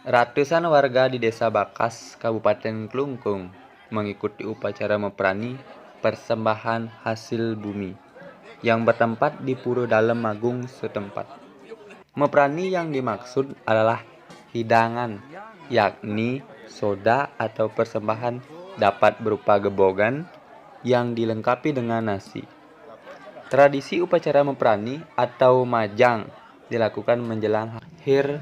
Ratusan warga di Desa Bakas, Kabupaten Klungkung, mengikuti upacara meprani persembahan hasil bumi yang bertempat di Puro Dalem Agung setempat. Meprani yang dimaksud adalah hidangan, yakni soda atau persembahan dapat berupa gebogan yang dilengkapi dengan nasi. Tradisi upacara meprani atau majang dilakukan menjelang akhir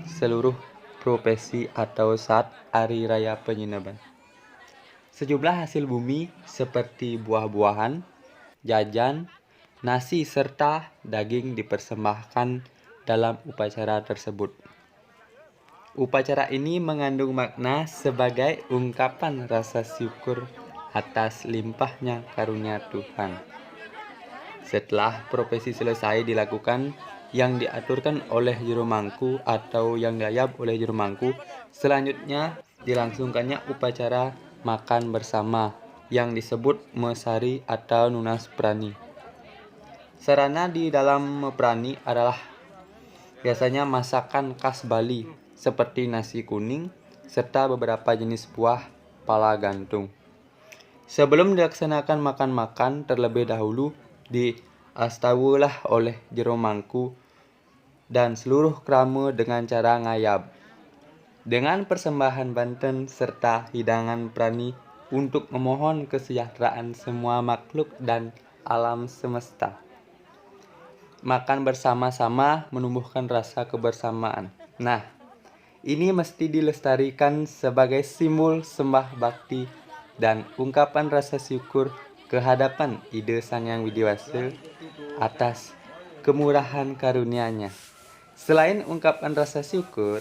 seluruh profesi atau saat hari raya penyinaban. Sejumlah hasil bumi seperti buah-buahan, jajan, nasi serta daging dipersembahkan dalam upacara tersebut. Upacara ini mengandung makna sebagai ungkapan rasa syukur atas limpahnya karunia Tuhan. Setelah profesi selesai dilakukan yang diaturkan oleh juru mangku atau yang dilayap oleh juru mangku, selanjutnya dilangsungkannya upacara makan bersama yang disebut mesari atau nunas prani. Sarana di dalam meprani adalah biasanya masakan khas Bali seperti nasi kuning serta beberapa jenis buah pala gantung. Sebelum dilaksanakan makan-makan terlebih dahulu diastawulah oleh jero mangku dan seluruh krama dengan cara ngayab dengan persembahan banten serta hidangan prani untuk memohon kesejahteraan semua makhluk dan alam semesta. Makan bersama-sama menumbuhkan rasa kebersamaan. Nah, ini mesti dilestarikan sebagai simbol sembah bakti dan ungkapan rasa syukur kehadapan Ide Sang Hyang Widiwasa atas kemurahan karunia-Nya. Selain ungkapan rasa syukur,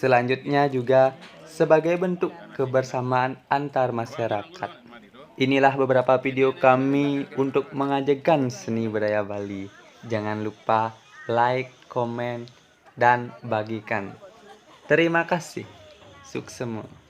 selanjutnya juga sebagai bentuk kebersamaan antar masyarakat. Inilah beberapa video kami untuk mengajarkan seni budaya Bali. Jangan lupa like, komen, dan bagikan. Terima kasih. Sukses semua.